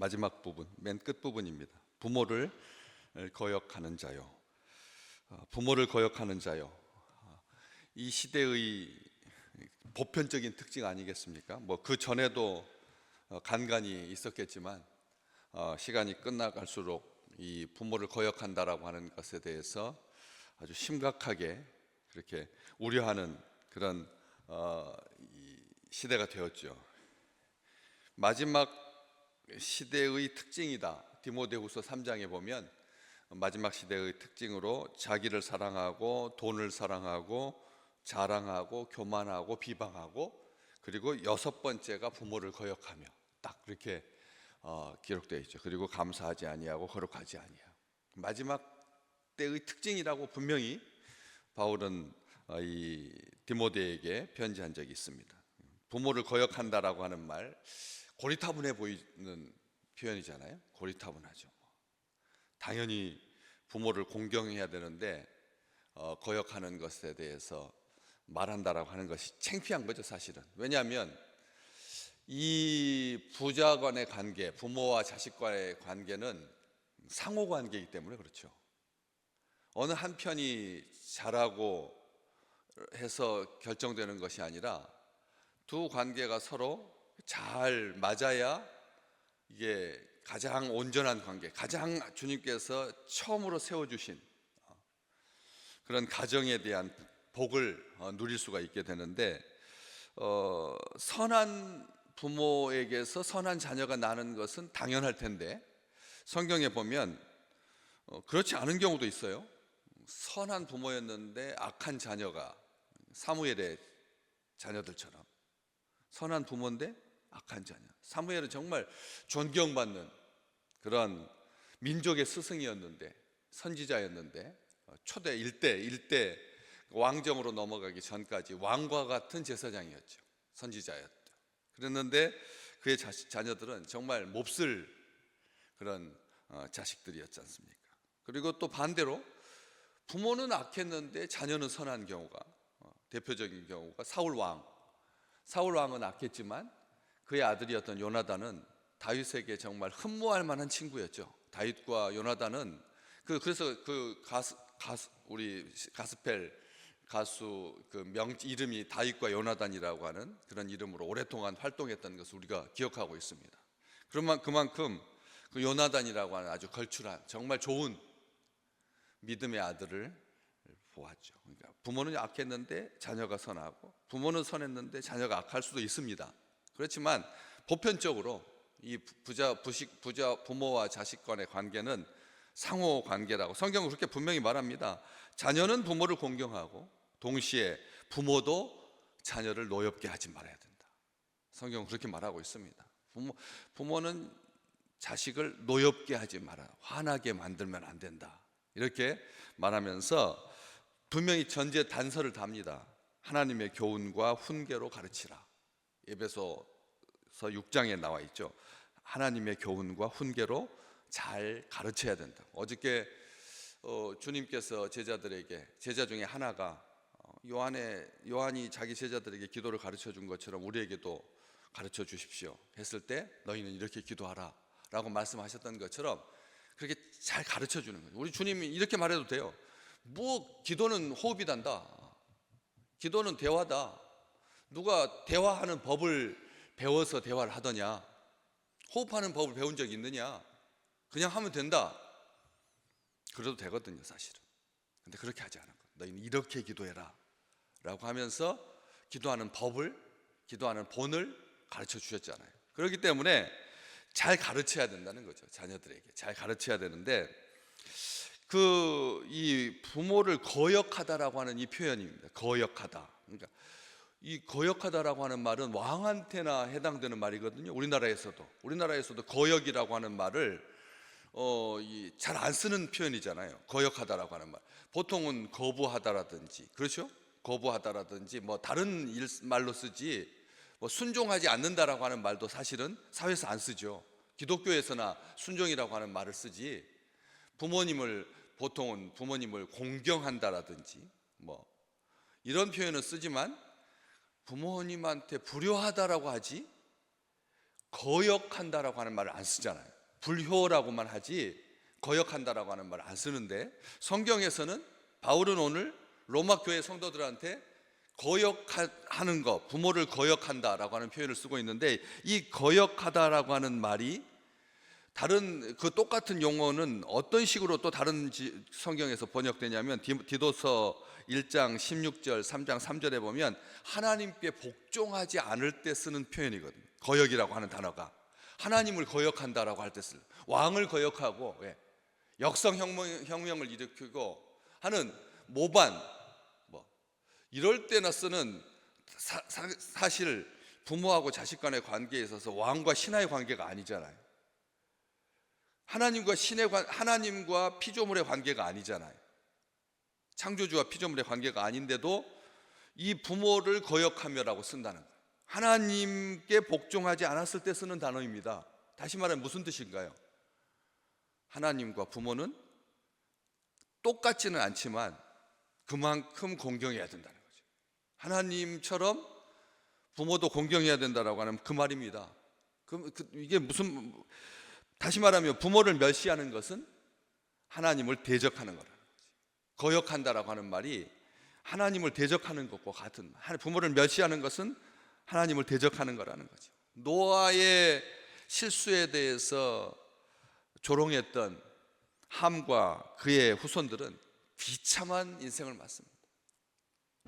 마지막 부분, 맨 끝 부분입니다. 부모를 거역하는 자요. 부모를 거역하는 자요. 이 시대의 보편적인 특징 아니겠습니까? 뭐 그 전에도 간간이 있었겠지만 시간이 끝나갈수록 이 부모를 거역한다라고 하는 것에 대해서 아주 심각하게 그렇게 우려하는 그런 이 시대가 되었죠. 마지막 시대의 특징이다. 디모데후서 3장에 보면 마지막 시대의 특징으로 자기를 사랑하고 돈을 사랑하고 자랑하고 교만하고 비방하고 그리고 여섯 번째가 부모를 거역하며 딱 그렇게 기록되어 있죠. 그리고 감사하지 아니하고 거룩하지 아니하고 마지막 때의 특징이라고 분명히 바울은 이 디모데에게 편지한 적이 있습니다. 부모를 거역한다라고 하는 말 고리타분해 보이는 표현이잖아요. 고리타분하죠. 당연히 부모를 공경해야 되는데 거역하는 것에 대해서 말한다라고 하는 것이 창피한 거죠, 사실은. 왜냐하면 이 부자 간의 관계, 부모와 자식 간의 관계는 상호 관계이기 때문에 그렇죠. 어느 한편이 잘하고 해서 결정되는 것이 아니라 두 관계가 서로 잘 맞아야 이게 가장 온전한 관계, 가장 주님께서 처음으로 세워주신 그런 가정에 대한 복을 누릴 수가 있게 되는데 선한 부모에게서 선한 자녀가 나는 것은 당연할 텐데 성경에 보면 그렇지 않은 경우도 있어요. 선한 부모였는데 악한 자녀가 사무엘의 자녀들처럼 선한 부모인데 악한 자녀. 사무엘은 정말 존경받는 그런 민족의 스승이었는데 선지자였는데 초대 일대 왕정으로 넘어가기 전까지 왕과 같은 제사장이었죠. 선지자였죠. 그랬는데 그의 자녀들은 정말 몹쓸 그런 자식들이었지 않습니까? 그리고 또 반대로 부모는 악했는데 자녀는 선한 경우가 대표적인 경우가 사울 왕은 악했지만 그의 아들이었던 요나단은 다윗에게 정말 흠모할 만한 친구였죠. 다윗과 요나단은 그래서 우리 가스펠 가수 이름이 다윗과 요나단이라고 하는 그런 이름으로 오랫동안 활동했던 것을 우리가 기억하고 있습니다. 그만큼 그 요나단이라고 하는 아주 걸출한 정말 좋은 믿음의 아들을 보았죠. 그러니까 부모는 악했는데 자녀가 선하고 부모는 선했는데 자녀가 악할 수도 있습니다. 그렇지만 보편적으로 이 부자 부모와 자식 간의 관계는 상호 관계라고 성경은 그렇게 분명히 말합니다. 자녀는 부모를 공경하고 동시에 부모도 자녀를 노엽게 하지 말아야 된다. 성경은 그렇게 말하고 있습니다. 부모는 자식을 노엽게 하지 마라. 화나게 만들면 안 된다. 이렇게 말하면서 분명히 전제 단서를 답니다. 하나님의 교훈과 훈계로 가르치라. 에베소서 6장에 나와 있죠. 하나님의 교훈과 훈계로 잘 가르쳐야 된다. 어저께 주님께서 제자 중에 하나가 요한이 자기 제자들에게 기도를 가르쳐 준 것처럼 우리에게도 가르쳐 주십시오 했을 때 너희는 이렇게 기도하라 라고 말씀하셨던 것처럼 그렇게 잘 가르쳐 주는 거예요. 우리 주님이 이렇게 말해도 돼요. 뭐 기도는 호흡이단다. 기도는 대화다. 누가 대화하는 법을 배워서 대화를 하더냐? 호흡하는 법을 배운 적 있느냐? 그냥 하면 된다. 그래도 되거든요, 사실은. 근데 그렇게 하지 않은 거예요. 너희는 이렇게 기도해라 라고 하면서 기도하는 법을, 기도하는 본을 가르쳐 주셨잖아요. 그렇기 때문에 잘 가르쳐야 된다는 거죠. 자녀들에게 잘 가르쳐야 되는데 이 부모를 거역하다라고 하는 이 표현입니다. 거역하다. 그러니까 이 거역하다라고 하는 말은 왕한테나 해당되는 말이거든요. 우리나라에서도 거역이라고 하는 말을 잘 안 쓰는 표현이잖아요. 거역하다라고 하는 말. 보통은 거부하다라든지, 그렇죠? 거부하다라든지 뭐 다른 말로 쓰지. 뭐 순종하지 않는다라고 하는 말도 사실은 사회에서 안 쓰죠. 기독교에서나 순종이라고 하는 말을 쓰지. 보통은 부모님을 공경한다라든지 뭐 이런 표현을 쓰지만 부모님한테 불효하다라고 하지 거역한다라고 하는 말을 안 쓰잖아요. 불효라고만 하지 거역한다라고 하는 말 안 쓰는데, 성경에서는 바울은 오늘 로마 교회 성도들한테 거역하는 것, 부모를 거역한다라고 하는 표현을 쓰고 있는데, 이 거역하다라고 하는 말이 다른 그 똑같은 용어는 어떤 식으로 또 다른 성경에서 번역되냐면, 디도서 1장 16절, 3장 3절에 보면 하나님께 복종하지 않을 때 쓰는 표현이거든요. 거역이라고 하는 단어가 하나님을 거역한다라고 할 때 쓰는, 왕을 거역하고 역성혁명을 일으키고 하는 모반, 이럴 때나 쓰는, 사실 부모하고 자식 간의 관계에 있어서 왕과 신하의 관계가 아니잖아요. 하나님과 피조물의 관계가 아니잖아요. 창조주와 피조물의 관계가 아닌데도 이 부모를 거역하며라고 쓴다는 거예요. 하나님께 복종하지 않았을 때 쓰는 단어입니다. 다시 말하면 무슨 뜻인가요? 하나님과 부모는 똑같지는 않지만 그만큼 공경해야 된다는 거죠. 하나님처럼 부모도 공경해야 된다라고 하는 그 말입니다. 이게 무슨, 다시 말하면 부모를 멸시하는 것은 하나님을 대적하는 거라는 거지. 거역한다라고 하는 말이 하나님을 대적하는 것과 같은, 부모를 멸시하는 것은 하나님을 대적하는 거라는 거죠. 노아의 실수에 대해서 조롱했던 함과 그의 후손들은 비참한 인생을 맞습니다.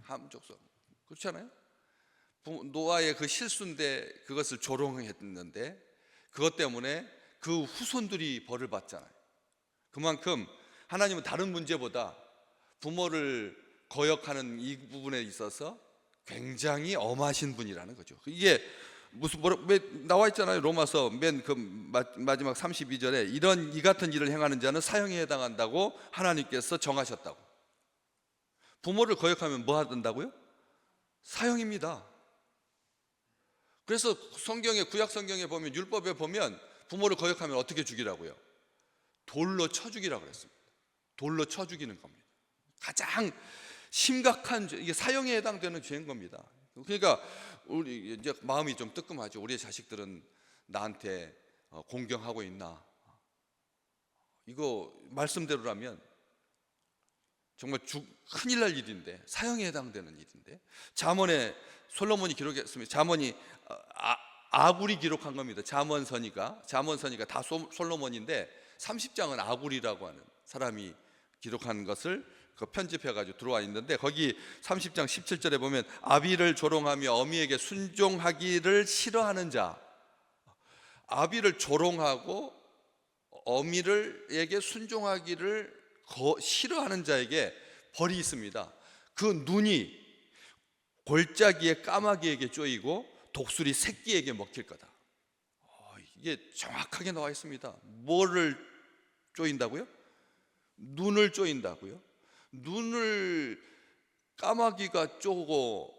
함 족속, 그렇지 않아요? 노아의 그 실수인데 그것을 조롱했는데 그것 때문에 그 후손들이 벌을 받잖아요. 그만큼 하나님은 다른 문제보다 부모를 거역하는 이 부분에 있어서 굉장히 엄하신 분이라는 거죠. 이게 나와 있잖아요. 로마서 맨 그 마지막 32절에 이 같은 일을 행하는 자는 사형에 해당한다고 하나님께서 정하셨다고. 부모를 거역하면 뭐 하던다고요? 사형입니다. 그래서 구약 성경에 보면, 율법에 보면 부모를 거역하면 어떻게 죽이라고요? 돌로 쳐 죽이라고 그랬습니다. 돌로 쳐 죽이는 겁니다. 가장 심각한 죄, 이게 사형에 해당되는 죄인 겁니다. 그러니까 우리 이제 마음이 좀 뜨끔하죠. 우리의 자식들은 나한테 공경하고 있나? 이거 말씀대로라면 정말 큰일 날 일인데, 사형에 해당되는 일인데, 잠언에 솔로몬이 기록했습니다. 잠언이 아굴이 기록한 겁니다. 잠언서니까 다 솔로몬인데 30장은 아굴이라고 하는 사람이 기록한 것을 편집해가지고 들어와 있는데, 거기 30장 17절에 보면 아비를 조롱하며 어미에게 순종하기를 싫어하는 자, 아비를 조롱하고 어미에게 순종하기를 싫어하는 자에게 벌이 있습니다. 그 눈이 골짜기의 까마귀에게 쪼이고 독수리 새끼에게 먹힐 거다. 이게 정확하게 나와 있습니다. 뭐를 쪼인다고요? 눈을 쪼인다고요? 눈을 까마귀가 쪼고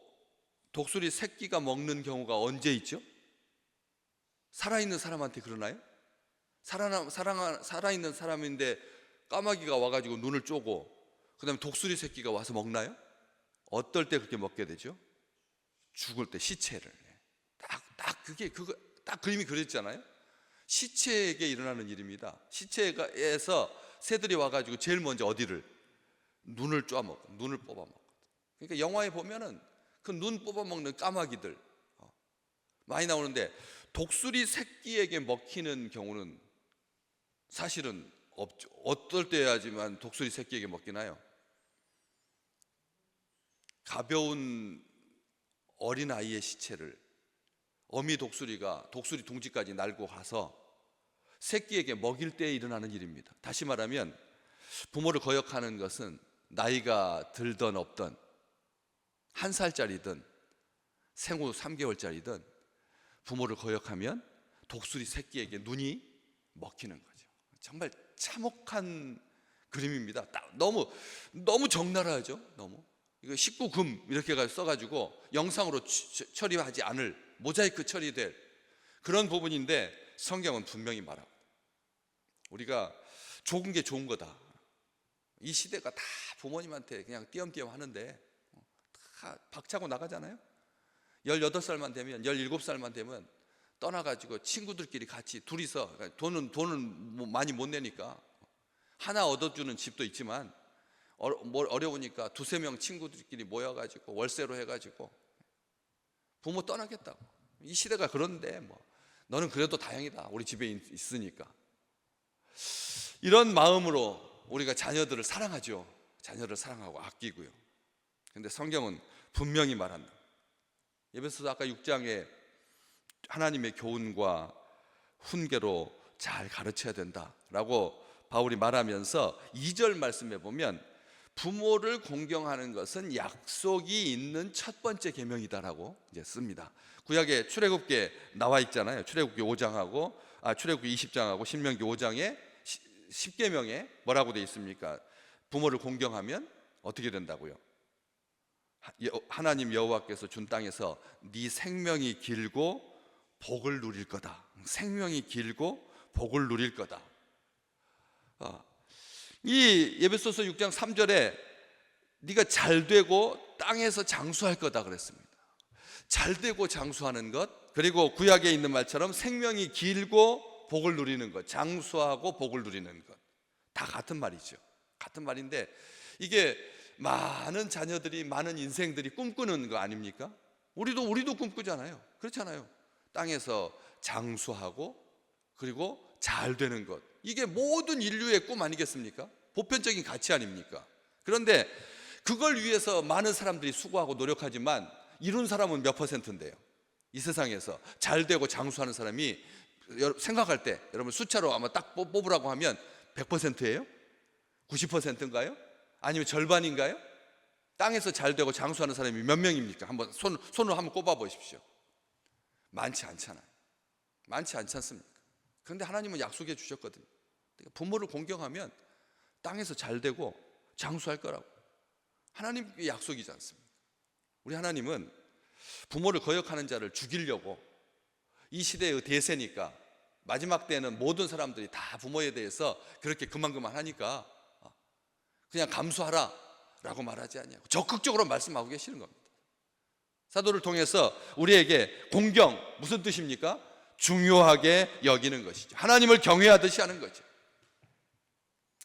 독수리 새끼가 먹는 경우가 언제 있죠? 살아있는 사람한테 그러나요? 살아있는 사람인데 까마귀가 와가지고 눈을 쪼고 그 다음에 독수리 새끼가 와서 먹나요? 어떨 때 그렇게 먹게 되죠? 죽을 때 시체를. 딱 그림이 그렸잖아요. 시체에게 일어나는 일입니다. 시체에서 새들이 와가지고 제일 먼저 어디를? 눈을 쪼아먹고, 눈을 뽑아먹고. 그러니까 영화에 보면은 그 눈 뽑아먹는 까마귀들 많이 나오는데, 독수리 새끼에게 먹히는 경우는 사실은 없죠. 어떨 때야지만 독수리 새끼에게 먹히나요? 가벼운 어린 아이의 시체를 어미 독수리가 독수리 둥지까지 날고 가서 새끼에게 먹일 때 일어나는 일입니다. 다시 말하면 부모를 거역하는 것은 나이가 들던 없던, 1살짜리든 생후 3개월짜리든 부모를 거역하면 독수리 새끼에게 눈이 먹히는 거죠. 정말 참혹한 그림입니다. 너무 적나라하죠. 너무 이거 19금 이렇게 써가지고 영상으로 처리하지 않을, 모자이크 처리될 그런 부분인데, 성경은 분명히 말하고, 우리가 좋은 게 좋은 거다. 이 시대가 다 부모님한테 그냥 띄엄띄엄 하는데 다 박차고 나가잖아요. 18살만 되면, 17살만 되면 떠나가지고 친구들끼리 같이 둘이서, 돈은 뭐 많이 못 내니까 하나 얻어주는 집도 있지만 어려우니까 두세 명 친구들끼리 모여가지고 월세로 해가지고 부모 떠나겠다고. 이 시대가 그런데 뭐 너는 그래도 다행이다, 우리 집에 있으니까. 이런 마음으로 우리가 자녀들을 사랑하죠. 자녀를 사랑하고 아끼고요. 근데 성경은 분명히 말한다. 에베소서 아까 6장에 하나님의 교훈과 훈계로 잘 가르쳐야 된다라고 바울이 말하면서 2절 말씀에 보면 부모를 공경하는 것은 약속이 있는 첫 번째 계명이다라고 이제 씁니다. 구약에 출애굽기에 나와 있잖아요. 출애굽기 5장하고 출애굽기 20장하고 신명기 5장에 10계명에 뭐라고 되어 있습니까? 부모를 공경하면 어떻게 된다고요? 하나님 여호와께서 준 땅에서 네 생명이 길고 복을 누릴 거다. 생명이 길고 복을 누릴 거다. 이 에베소서 6장 3절에 네가 잘되고 땅에서 장수할 거다 그랬습니다. 잘되고 장수하는 것, 그리고 구약에 있는 말처럼 생명이 길고 복을 누리는 것, 장수하고 복을 누리는 것, 다 같은 말이죠. 같은 말인데 이게 많은 자녀들이, 많은 인생들이 꿈꾸는 거 아닙니까? 우리도 꿈꾸잖아요. 그렇잖아요. 땅에서 장수하고 그리고 잘 되는 것, 이게 모든 인류의 꿈 아니겠습니까? 보편적인 가치 아닙니까? 그런데 그걸 위해서 많은 사람들이 수고하고 노력하지만 이룬 사람은 몇 퍼센트인데요? 이 세상에서 잘 되고 장수하는 사람이 생각할 때 여러분 숫자로 아마 딱 뽑으라고 하면 100%예요? 90%인가요? 아니면 절반인가요? 땅에서 잘 되고 장수하는 사람이 몇 명입니까? 한번 손으로 한번 꼽아 보십시오. 많지 않잖아요. 많지 않지 않습니까? 그런데 하나님은 약속해 주셨거든요. 부모를 공경하면 땅에서 잘 되고 장수할 거라고. 하나님의 약속이지 않습니까? 우리 하나님은 부모를 거역하는 자를 죽이려고, 이 시대의 대세니까 마지막 때는 모든 사람들이 다 부모에 대해서 그렇게 그만 하니까 그냥 감수하라 라고 말하지 않냐고 적극적으로 말씀하고 계시는 겁니다. 사도를 통해서 우리에게 공경, 무슨 뜻입니까? 중요하게 여기는 것이죠. 하나님을 경외하듯이 하는 거죠.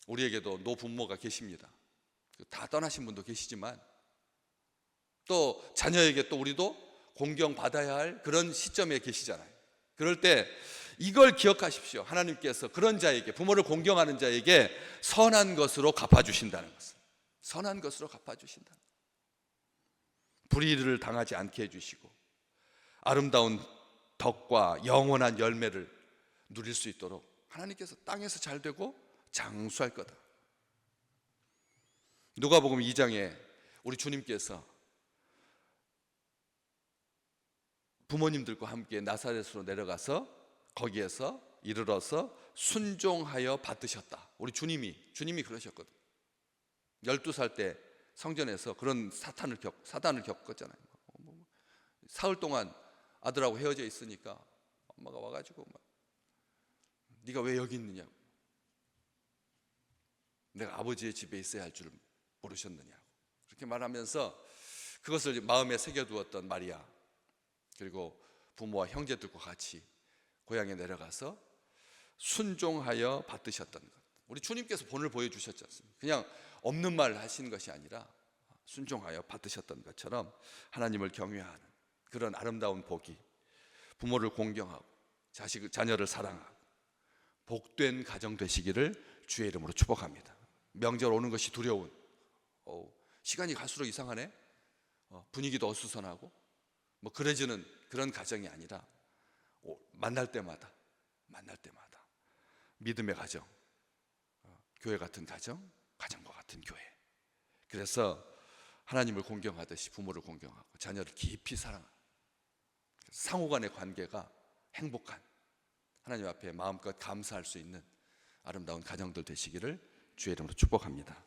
우리에게도 노부모가 계십니다. 다 떠나신 분도 계시지만 또 자녀에게 또 우리도 공경받아야 할 그런 시점에 계시잖아요. 그럴 때 이걸 기억하십시오. 하나님께서 그런 자에게, 부모를 공경하는 자에게 선한 것으로 갚아주신다는 것을. 선한 것으로 갚아주신다. 불의를 당하지 않게 해주시고 아름다운 덕과 영원한 열매를 누릴 수 있도록 하나님께서 땅에서 잘 되고 장수할 거다. 누가복음 2장에 우리 주님께서 부모님들과 함께 나사렛으로 내려가서 거기에서 이르러서 순종하여 받으셨다. 우리 주님이 그러셨거든. 12살 때 성전에서 그런 사단을 겪었잖아요. 사흘 동안 아들하고 헤어져 있으니까 엄마가 와가지고 네가 왜 여기 있느냐고, 내가 아버지의 집에 있어야 할 줄 모르셨느냐고 그렇게 말하면서 그것을 마음에 새겨두었던 마리아, 그리고 부모와 형제들과 같이 고향에 내려가서 순종하여 받으셨던 것. 우리 주님께서 본을 보여주셨지 않습니까? 그냥 없는 말 하신 것이 아니라 순종하여 받으셨던 것처럼 하나님을 경외하는 그런 아름다운 복이, 부모를 공경하고 자녀를 사랑하고 복된 가정 되시기를 주의 이름으로 축복합니다. 명절 오는 것이 두려운, 시간이 갈수록 이상하네, 분위기도 어수선하고 그래지는 그런 가정이 아니라 만날 때마다 믿음의 가정, 교회 같은 가정, 가정과 같은 교회. 그래서 하나님을 공경하듯이 부모를 공경하고 자녀를 깊이 사랑하고 상호간의 관계가 행복한, 하나님 앞에 마음껏 감사할 수 있는 아름다운 가정들 되시기를 주의 이름으로 축복합니다.